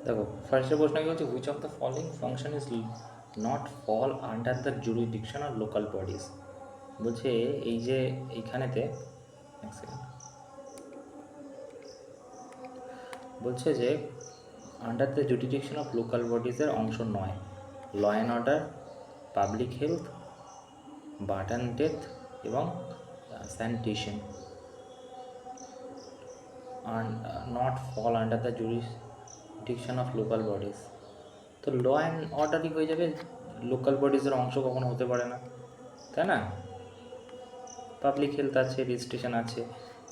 দেখো ফার্স্টের প্রশ্ন কি হচ্ছে, which of the following function is not fall under the jurisdiction or local bodies. বলছে এই যে এইখানেতে এক সেকেন্ড, বলছে যে under the jurisdiction of local বডিজের অংশ নয়, law and order, public health, birth death এবং স্যানিটেশন আর not fall under the jurisdiction of local bodies. তো ল অ্যান্ড অর্ডারই হয়ে যাবে, লোকাল বডিজের অংশ কখনো হতে পারে না, তাই না? পাবলিক হেলথ আছে, রেজিস্ট্রেশন আছে।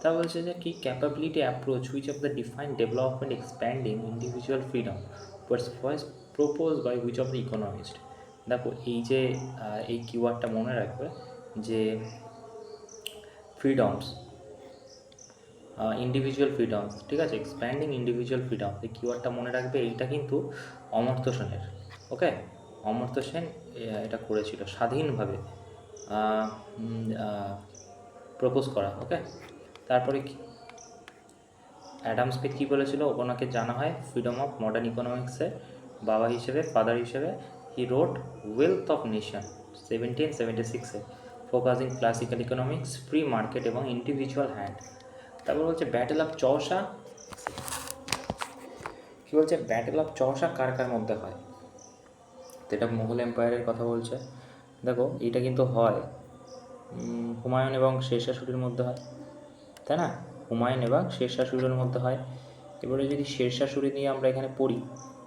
তা বলছে যে কি capability approach which of the defined development expanding individual freedom first propose by which of the economist. দেখো এই যে এই কিওয়ার্ডটা মনে রাখবে যে ফ্রিডমস, ইন্ডিভিজুয়াল ফ্রিডমস, ঠিক আছে, এক্সপ্যান্ডিং ইন্ডিভিজুয়াল ফ্রিডম, এই কিওয়ার্ডটা মনে রাখবে। এইটা কিন্তু অমর্ত্য সেনের, ওকে, অমর্ত্য সেন এটা করেছিল স্বাধীনভাবে প্রপোজ করা, ওকে। তারপরে কি অ্যাডাম স্মিথ কী বলেছিল, ওনাকে জানা হয় ফ্রিডম অফ মডার্ন ইকোনমিক্সের বাবা হিসেবে, ফাদার হিসেবে। He wrote wealth of nation 1776-এ, focusing classical economics, free market এবং ইন্ডিভিজুয়াল হ্যান্ড। তারপর বলছে ব্যাটেল অফ চৌসা, কী বলছে ব্যাটেল অফ চৌসা কার কার মধ্যে হয়, তো এটা মুঘল এম্পায়ারের কথা বলছে। দেখো এটা কিন্তু হয় হুমায়ুন এবং শেরশাহ সূরির মধ্যে হয়, তাই না? হুমায়ুন এবং শেরশাহ সূরির মধ্যে হয়। এবারে যদি শেরশাহ সূরি নিয়ে আমরা এখানে পড়ি,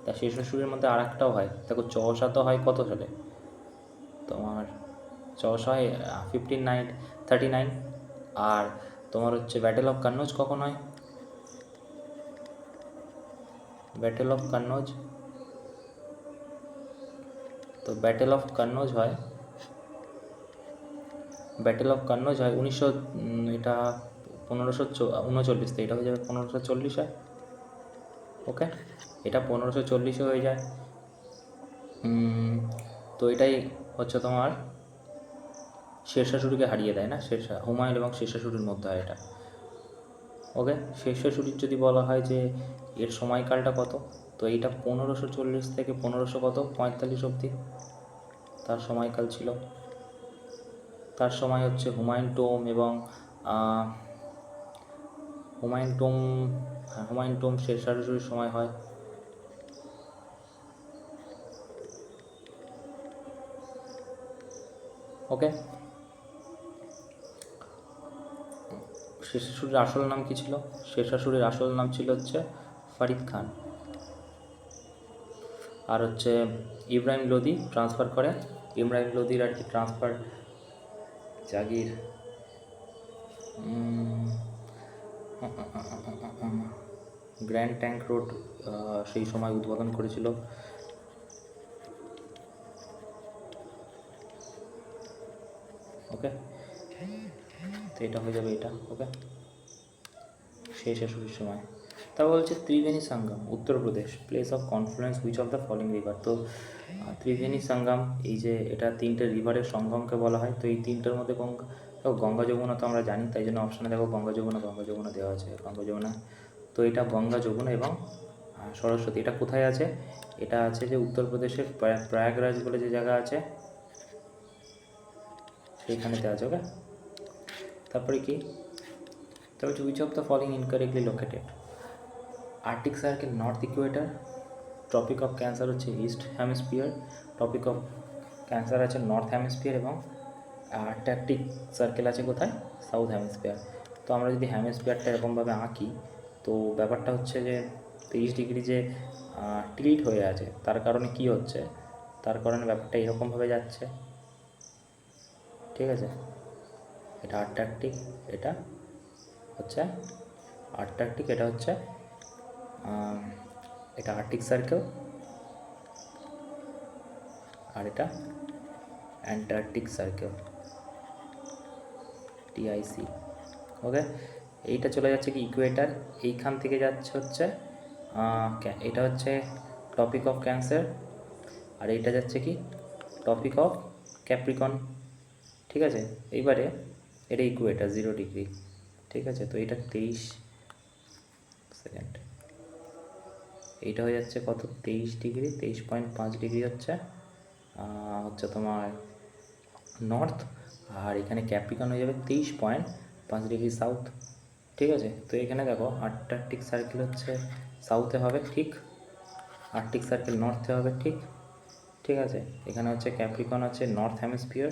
তা শেরশাহ সূরির মধ্যে আর একটাও হয়। দেখো চৌসা তো হয় কত সালে, তোমার চৌসা হয় 1539, আর তোমার হচ্ছে ব্যাটেল অফ কান্নৌজ কখন হয়? ব্যাটেল অফ কান্নৌজ, তো ব্যাটেল অফ কান্নৌজ হয়, ব্যাটেল অফ কান্নৌজ হয় 1900, এটা 1539, তো এটা হয়ে যাবে 1540 হয়, ওকে। এটা 1540 হয়ে যায়। তো এটাই হচ্ছে তোমার শেরশাহ সূরিকে হারিয়ে দেয় না, হুমায়ুন এবং শেরশাহ সূরির মধ্যে হয় এটা, ওকে। শেরশাহ সূরির যদি বলা হয় যে এর সময়কালটা কত, তো এইটা 1540 থেকে 1545 অবধি তার সময়কাল ছিল। তার সময় হচ্ছে হুমায়ুন টোম এবং হুমায়ুন টোম শেরশাহ সূরির সময় হয়। ওকে, শেরশাহ সূরির আসল নাম কী ছিল? শেরশাহ সূরির আসল নাম ছিল হচ্ছে ফরিদ খান। আর হচ্ছে ইব্রাহিম লোদি ট্রান্সফার করে, ইব্রাহিম লোদির আর কি ট্রান্সফার জাগির গ্র্যান্ড ট্যাঙ্ক রোড সেই সময় উদ্বোধন করেছিল। ওকে, তো এটা হয়ে যাবে এটা, ওকে, শেরশাহ সূরির সময়। তা বলছে Triveni Sangam Uttar Pradesh, place of confluence which of the following river. তো ত্রিবেণী সঙ্গম, এই যে এটা তিনটে রিভারের সঙ্গমকে বলা হয়। তো এই তিনটের মধ্যে গঙ্গা যমুনা তো আমরা জানি, তাই জন্য অপশানে দেখো গঙ্গা যমুনা দেওয়া আছে, গঙ্গা যমুনা। তো এটা গঙ্গা যমুনা এবং সরস্বতী। এটা কোথায় আছে? এটা আছে যে উত্তরপ্রদেশের প্রয়াগরাজ বলে যে জায়গা আছে, সেইখানেতে আছে, ওকে। তারপরে কি, তারপরে which of the following incorrectly located. Arctic circle north equator, tropic of cancer হচ্ছে east hemisphere, topic of cancer আছে নর্থ হেমিস্ফিয়ার এবং অ্যান্টার্কটিক সার্কেল আছে কোথায়? South hemisphere. তো আমরা যদি হেমিস্ফিয়ারটা এরকমভাবে আঁকি, তো ব্যাপারটা হচ্ছে যে 23 ডিগ্রি যে টিল্ট হয়ে আছে, তার কারণে কি হচ্ছে, তার কারণে ব্যাপারটা এরকমভাবে যাচ্ছে, ঠিক আছে। এটা আর্কটিক, এটা হচ্ছে আর্কটিক, এটা হচ্ছে এটা আর্কটিক সার্কেল, আর এটা অ্যান্টার্কটিক সার্কেল, টিআইসি, ওকে। এইটা চলে যাচ্ছে কি ইকুয়েটার, এইখান থেকে যাচ্ছে হচ্ছে এটা হচ্ছে টপিক অফ ক্যান্সার, আর এইটা যাচ্ছে কি টপিক অফ ক্যাপ্রিকন, ঠিক আছে। এইবারে এটা ইকুয়েটার 0 ডিগ্রি, ঠিক আছে। তো এটা 23 সেকেন্ড, এইটা হয়ে যাচ্ছে কত 23 ডিগ্রি, 23.5 ডিগ্রি হচ্ছে তোমার নর্থ। আর এখানে ক্যাপ্রিকন হয়ে যাবে 23.5 ডিগ্রি সাউথ। ঠিক আছে, তো এখানে দেখো আর্কটিক সার্কেল হচ্ছে সাউথে হবে ঠিক, আর্কটিক সার্কেল নর্থে হবে ঠিক। ঠিক আছে, এখানে হচ্ছে ক্যাপ্রিকন হচ্ছে নর্থ হেমিস্ফিয়ার।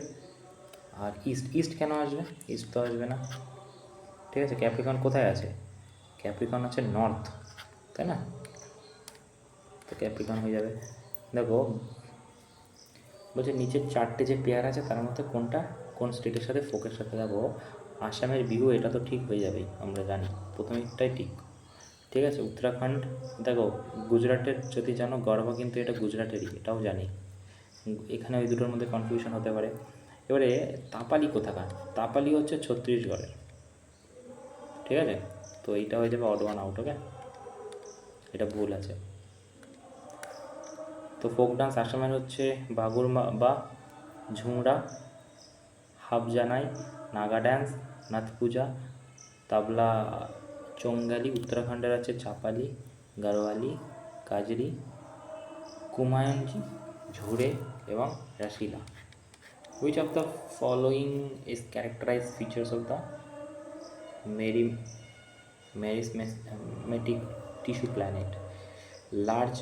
আর ইস্ট, ইস্ট কেন আসবে? ইস্ট তো আসবে না। ঠিক আছে, ক্যাপ্রিকন কোথায় আছে? ক্যাপ্রিকন হচ্ছে নর্থ, তাই না? তো ক্যাপ্রিকন হয়ে যাবে। দেখো বলছে নিচের 4টে যে পেয়ার আছে তার মধ্যে কোনটা কোন স্টেটের সাথে ফোকের সাথে? দেখো আসামের বিহু, এটা তো ঠিক হয়ে যাবেই, আমরা জানি প্রথমেরটাই ঠিক। ঠিক আছে, উত্তরাখণ্ড, দেখো গুজরাটের যদি জানো গরবা, কিন্তু এটা গুজরাটেরই, এটাও জানি। এখানে ওই দুটোর মধ্যে কনফিউশন হতে পারে। এবারে তাপালি কোথাকার? তাপালি হচ্ছে ছত্তিশগড়ের। ঠিক আছে, তো এইটা হয়ে যাবে অড ওয়ান আউট। ওকে, এটা ভুল আছে। তো ফোক ডান্স আসামের হচ্ছে বাগুরমা বা ঝুমরা, হাফজানাই, নাগা ড্যান্স, নাথ পূজা, তাবলা চঙ্গালি। উত্তরাখণ্ডের আছে চাপালি, গারোয়ালি, কাজরি, কুমায়ুনজি, ঝুড়ে এবং রাসিলা। Which of the following is characterized features of the merismatic tissue planet? Large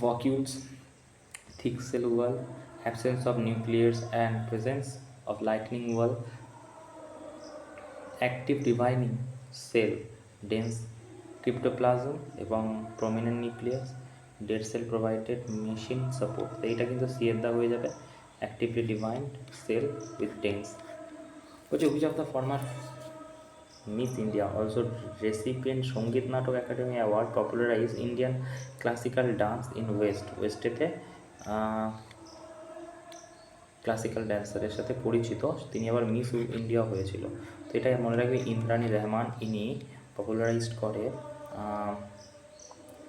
vacuoles, thick cell wall, absence of nucleus and presence of lightning wall, active dividing cell, dense cryptoplasm এবং prominent nucleus, dead cell provided machine support। তো এইটা কিন্তু C এর দা হয়ে যাবে, actively divided cell with dense। বলছে which of the former Miss India also recipient Sangeet Natak academy award popularized Indian classical dance in West? ওয়েস্টেতে classical ড্যান্সারের সাথে পরিচিত, তিনি আবার মিস ইন্ডিয়া হয়েছিল। তো এটা মনে রাখবে, ইন্দ্রাণী রহমান, ইনি পপুলারাইজড করে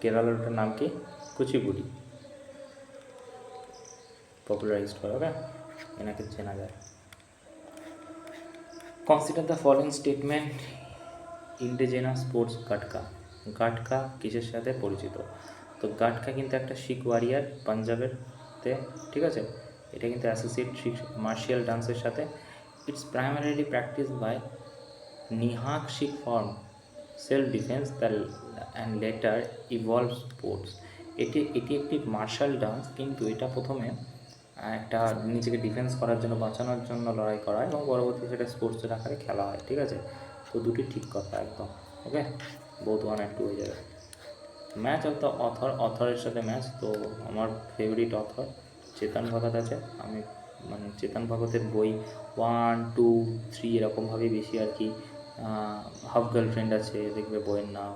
কেরালাটার নাম কি? কুচিপুড়ি পপুলারাইজড করে। ওকে, এনাকে চেনা যায়। Consider the following statement indigenous sports Gatka. Gatka কিসের সাথে পরিচিত? তো গাটকা কিন্তু একটা শিখ ওয়ারিয়ার পাঞ্জাবের তে। ঠিক আছে, এটা কিন্তু অ্যাসোসিয়েট শিখ মার্শিয়াল ডান্সের সাথে। It's primarily practice by Nihang Sikh form self defence the and later evolve sports. এটি একটি মার্শাল ডান্স, কিন্তু এটা প্রথমে একটা নিজেকে ডিফেন্স করার জন্য, বাঁচানোর জন্য লড়াই করা হয়, এবং পরবর্তী সেটা স্পোর্টসের আকারে খেলা হয়। ঠিক আছে, তো দুটি ঠিক কথা একদম। ওকে, বোথ 1 and 2 হয়ে যাবে। ম্যাচ অফ দ্য অথরের সাথে ম্যাচ। তো আমার ফেভারিট অথর চেতন ভগত আছে। আমি মানে চেতন ভগতের বই 1, 2, 3 এরকমভাবেই বেশি আর কি। হাফ গার্লফ্রেন্ড আছে, দেখবে বইয়ের নাম।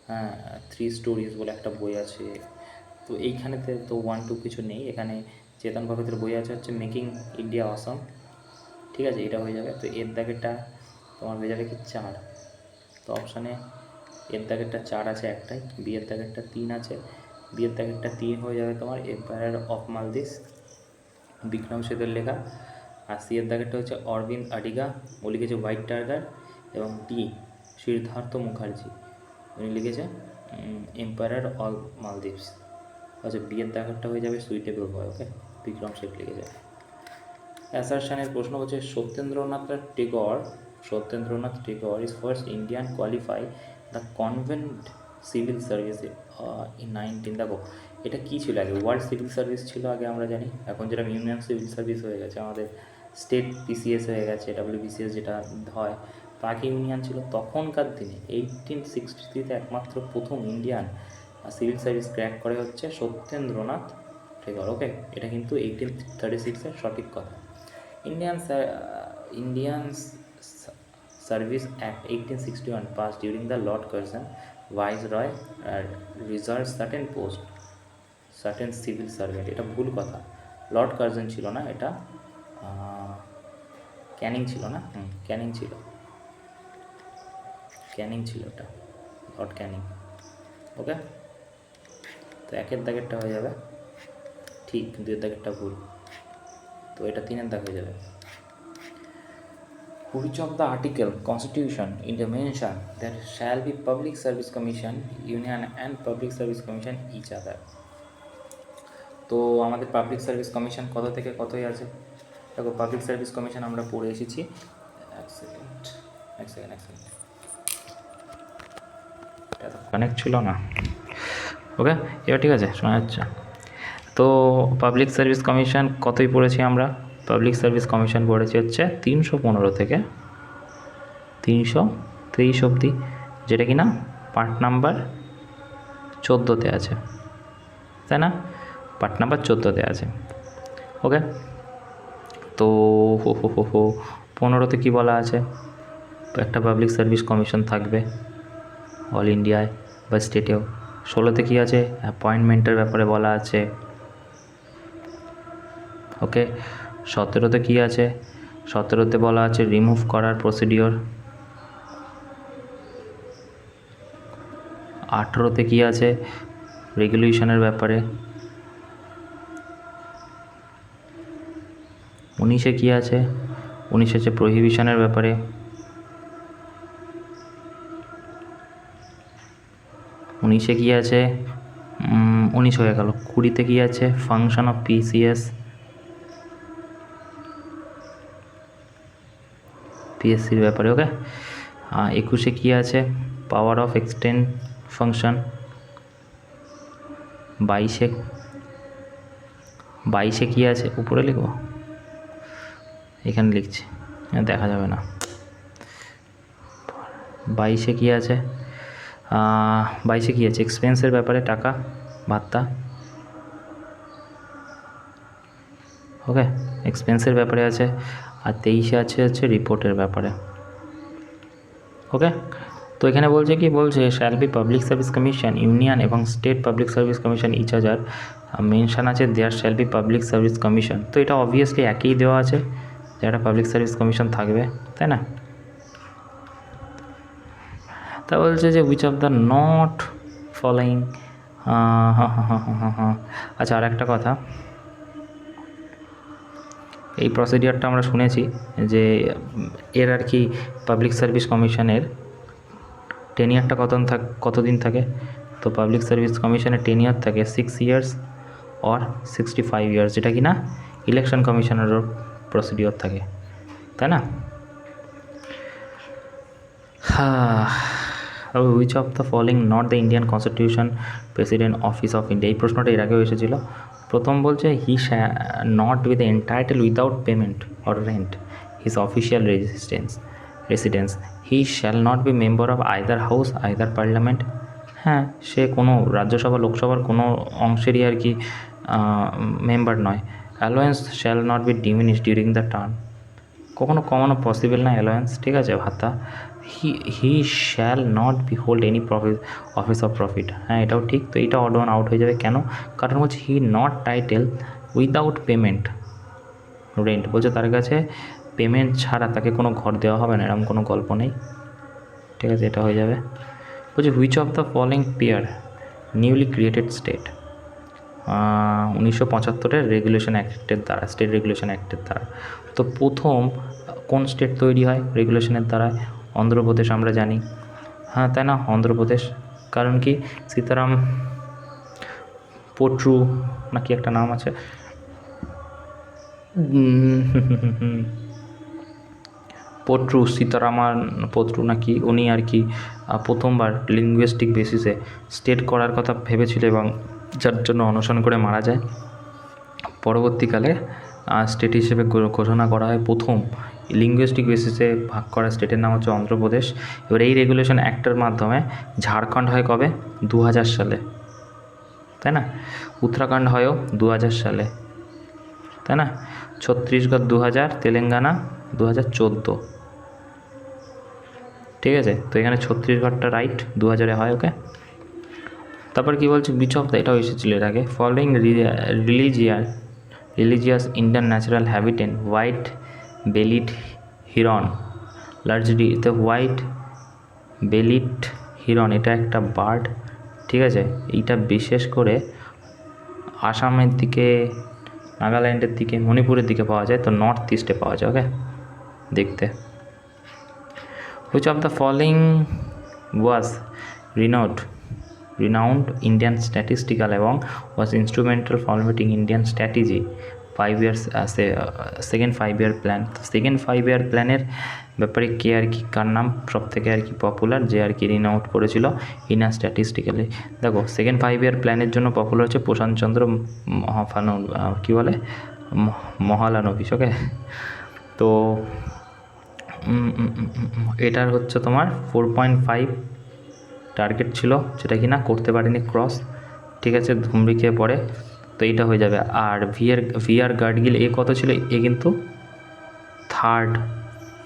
হ্যাঁ, 3 স্টোরিজ বলে একটা বই আছে। তো এইখানেতে তো 1, 2 কিছু নেই, এখানে চেতন ভগতের বই আছে হচ্ছে মেকিং ইন্ডিয়া অসম। ঠিক আছে, এটা হয়ে যাবে। তো এর দাগেরটা তোমার হয়ে যাবে কি 4। তো অপশানে এর দাগেরটা 4 আছে একটাই, বি এর দাগেরটা 3 আছে। বি এর দাগেরটা 3 হয়ে যাবে তোমার এম্পায়ার অফ মালদিস, বিক্রম সেতুর লেখা। আর সি এর দাগেরটা হচ্ছে অরবিন্দ আডিগা, ও লিখেছে হোয়াইট টাইগার। এবং ডি সিদ্ধার্থ মুখার্জি, উনি লিখেছে এম্পায়ার অফ মালদ্বীপস। আচ্ছা, বি এর দাগেরটা হয়ে যাবে সুইটেবল বয়। ওকে, বিক্রম শেঠ লিখেছে। অ্যাসারশনের প্রশ্ন হচ্ছে Satyendranath Tagore is first Indian qualify the convent civil service in 19। দেখো এটা কী ছিল আগে? ওয়ার্ল্ড সিভিল সার্ভিস ছিল আগে, আমরা জানি। এখন যেটা ইউনিয়ন সিভিল সার্ভিস হয়ে গেছে, আমাদের স্টেট পিসিএস হয়ে গেছে, ডাব্লিউবিসিএস যেটা হয়। তো আগে ইউনিয়ন ছিল। তখনকার দিনে 1863-তে একমাত্র প্রথম ইন্ডিয়ান সিভিল সার্ভিস ক্র্যাক করে হচ্ছে সত্যেন্দ্রনাথ টেগর। ওকে, এটা কিন্তু 1836-এর সঠিক কথা। Indian Service Act 1861 passed during the Lord Curzon Viceroy reserved certain civil servant। এটা ভুল কথা, লর্ড কার্জন ছিল না, এটা ক্যানিং ছিল না। ক্যানিং ছিল এটা, লর্ড ক্যানিং। ওকে, তো 1-এর দাগেরটা হয়ে যাবে ঠিক, 2-এর দাগেরটা ভুল। তো এটা 3-এর দাগ হয়ে যাবে। which of the article constitution in the mention there shall be public service commission union and public service commission each other? তো আমাদের পাবলিক সার্ভিস কমিশন কত থেকে কতই আছে? দেখো পাবলিক সার্ভিস কমিশন আমরা পড়ে এসেছি, এক সেকেন্ড এটা তো কানেক্ট ছিল না। ওকে, এবার ঠিক আছে, শোনা যাচ্ছে। তো পাবলিক সার্ভিস কমিশন কতই পড়েছি আমরা? পাবলিক সার্ভিস কমিশন পড়েছি হচ্ছে 315 থেকে 323 অবধি, যেটা কি না পার্ট নাম্বার 14তে আছে, তাই না? পার্ট নাম্বার 14তে আছে। ওকে, তো 15তে কী বলা আছে? একটা পাবলিক সার্ভিস কমিশন থাকবে অল ইন্ডিয়ায় বা স্টেটেও। 16তে কী আছে? অ্যাপয়েন্টমেন্টের ব্যাপারে বলা আছে। ওকে, 17তে কী আছে? 17তে বলা আছে রিমুভ করার প্রসিডিওর। 18তে কী আছে? রেগুলেশনের ব্যাপারে। 19-এ কী আছে? 19 আছে প্রহিবিশনের ব্যাপারে। 19-এ কী আছে? 19 হয়ে গেল। 20-তে কী আছে? ফাংশন অফ পিএসসির ব্যাপারে। ওকে, 21-এ কী আছে? Power of extend function. 22-এ কী আছে? উপরে লিখব, এখানে লিখছি, দেখা যাবে না। 22-এ কী আছে? 22-এ কী আছে? এক্সপেন্সের ব্যাপারে, টাকা ভাত্তা। ওকে, এক্সপেন্সের ব্যাপারে আছে। আর 23-এ আছে হচ্ছে রিপোর্টের ব্যাপারে। ওকে, তো এখানে বলছে কি? বলছে shall be public service commission union এবং state public service commission each other mention আছে there shall be public service commission. তো এটা অবভিয়াসলি একই দেওয়া আছে যে একটা পাবলিক সার্ভিস কমিশন থাকবে, তাই না? তা বলছে যে which of the not following. আচ্ছা, আর একটা কথা, এই প্রসিডিওরটা আমরা শুনেছি যে এর আর কি পাবলিক সার্ভিস কমিশনের টেনিয়ারটা কতদিন থাকে? তো পাবলিক সার্ভিস কমিশনের টেনিয়ার থাকে 6 ইয়ার্স অর 65 ইয়ার্স, যেটা কি না ইলেকশন কমিশনেরও প্রসিডিওর থাকে, তাই না? Which of the following not the Indian constitution president office of India? এই প্রশ্নটা এর আগেও এসেছিল। প্রথম বলছে he not with entitle without payment or rent his official residence he shall not be member of either house either parliament. হ্যাঁ, সে কোনো রাজ্যসভা লোকসভার কোনো অংশেরই আর কি মেম্বার নয়। Allowance shall not be diminish during the term, কখনো কমানো পসিবল না অ্যালোয়েন্স, ঠিক আছে? ভাতা। He shall not be hold any office of profit. হ্যাঁ, এটাও ঠিক। তো এইটা অড ওয়ান আউট হয়ে যাবে। কেন? কারণ হচ্ছে he not title without payment rent, বলছে তার কাছে পেমেন্ট ছাড়া তাকে কোনো ঘর দেওয়া হবে না, এরকম কোনো গল্প নেই, ঠিক আছে? এটা হয়ে যাবে। বলছে which of the following pair newly created state? 1975-এর রেগুলেশন অ্যাক্টের দ্বারা, স্টেট রেগুলেশন অ্যাক্টের দ্বারা। তো প্রথম কোন স্টেট তৈরি হয় রেগুলেশনের দ্বারা? অন্ধ্রপ্রদেশ, আমরা জানি। হ্যাঁ, তাই না? অন্ধ্রপ্রদেশ। কারণ কি? সীতারাম পট্রু নাকি একটা নাম আছে, সীতারামান পট্রু নাকি, উনি আর কি প্রথমবার লিঙ্গুইস্টিক বেসিসে স্টেট করার কথা ভেবেছিল এবং যার জন্য অনশন করে মারা যায়। পরবর্তীকালে স্টেট হিসেবে ঘোষণা করা হয় প্রথম লিঙ্গুইস্টিক বেসিসে ভাগ করা স্টেটের নাম হচ্ছে অন্ধ্রপ্রদেশ। এবার এই রেগুলেশন অ্যাক্টের মাধ্যমে ঝাড়খণ্ড হয় কবে? 2000 সালে, তাই না? উত্তরাখণ্ড হয়ও 2000 সালে, তাই না? ছত্তিশগড় 2000, তেলেঙ্গানা 2014, ঠিক আছে? তো এখানে ছত্তিশগড়টা রাইট, 2000-এ হয়। ওকে, তারপর কি বলছে? বিচ অফ দ্য, এটাও এসেছিল এর আগে, following religious Indian natural habitant white bellied heron largely. তো হোয়াইট বেলিড হিরন এটা একটা বার্ড, ঠিক আছে? এইটা বিশেষ করে আসামের দিকে, নাগাল্যান্ডের দিকে, মণিপুরের দিকে পাওয়া যায়, তো নর্থ ইস্টে পাওয়া যায়। ওকে, দেখতে Which of the following was renowned Indian statistical এবং was instrumental formulating Indian strategy 5 years second 5-year plan? তো সেকেন্ড 5-year প্ল্যানের ব্যাপারে কে আর কি, কার নাম সব থেকে আর কি পপুলার, যে আর কি রিনাউট করেছিল ইন্ডিয়ান স্ট্যাটিস্টিক্যালি? দেখো সেকেন্ড 5-year প্ল্যানের জন্য পপুলার হচ্ছে প্রশান্ত চন্দ্র কী বলে মহলানবিশ। ওকে, তো এটার হচ্ছে তোমার 4.5 টার্গেট ছিল, যেটা কি না করতে পারেনি ক্রস, ঠিক আছে, ধুমড়ি খেয়ে পড়ে, তো এইটা হয়ে যাবে। আর ভিআর গার্ডগিল এ কত ছিল, এ কিন্তু 3rd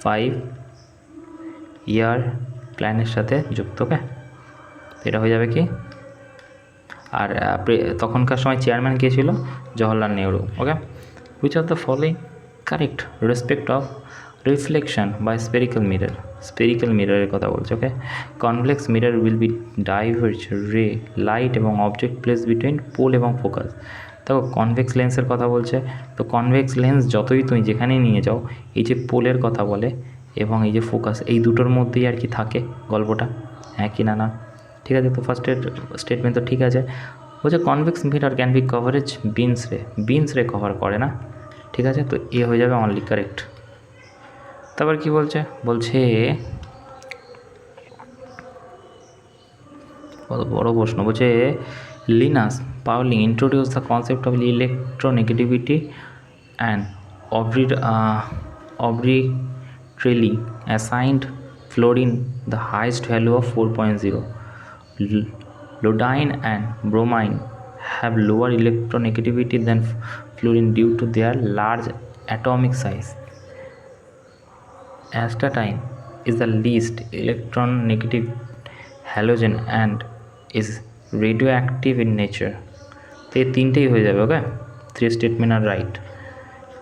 5-year প্ল্যানের সাথে যুক্ত। ওকে, এটা হয়ে যাবে কি, আর তখনকার সময় চেয়ারম্যান কে ছিল, Jawaharlal Nehru. Okay, which of the following correct respect of reflection by spherical মিররের কথা বলছে। Okay, convex mirror will be diverge ray light এবং অবজেক্ট প্লেস বিটুইন পোল এবং ফোকাস। দেখো কনভেক্স লেন্সের কথা বলছে, তো কনভেক্স লেন্স যতই তুমি যেখানেই নিয়ে যাও, এই যে পোলের কথা বলে এবং এই যে ফোকাস, এই দুটোর মধ্যেই আর কি থাকে গল্পটা, হ্যাঁ কি না? না, ঠিক আছে। তো ফার্স্টের স্টেটমেন্ট তো ঠিক আছে, বলছে convex mirror can be coverage beans রে কভার করে না, ঠিক আছে, তো এ হয়ে যাবে অনলি কারেক্ট। তারপর কি বলছে বড় প্রশ্ন, বলছে Linus Pauling introduce the concept of electronegativity and arbitrarily assigned fluorine the highest value of 4.0. Iodine and bromine have lower electronegativity than fluorine due to their large atomic size. Astatine is the least electron-negative halogen and is radioactive in nature. তো এই তিনটেই হয়ে যাবে। ওকে, 3 statement are right.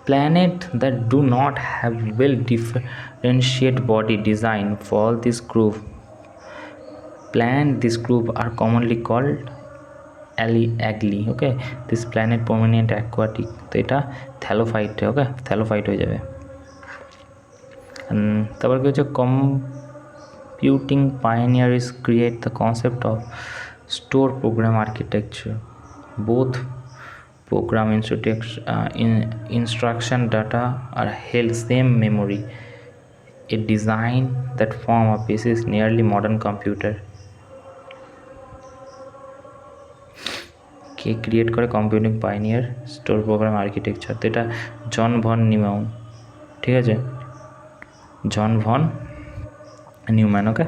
Planets that do not have well differentiated body design fall this group are commonly called algae. Okay, this planet prominent aquatic, তো এটা থ্যালোফাইট। ওকে, থ্যালোফাইট হয়ে যাবে। তারপর কি হচ্ছে, computing pioneers create the concept of store program architecture. Both program instruction data are held same memory, a design that form a basis nearly modern computer. কে create করে computing pioneer store program architecture? তো এটা জন von Neumann, ঠিক আছে, জন von Neumann. ওকে।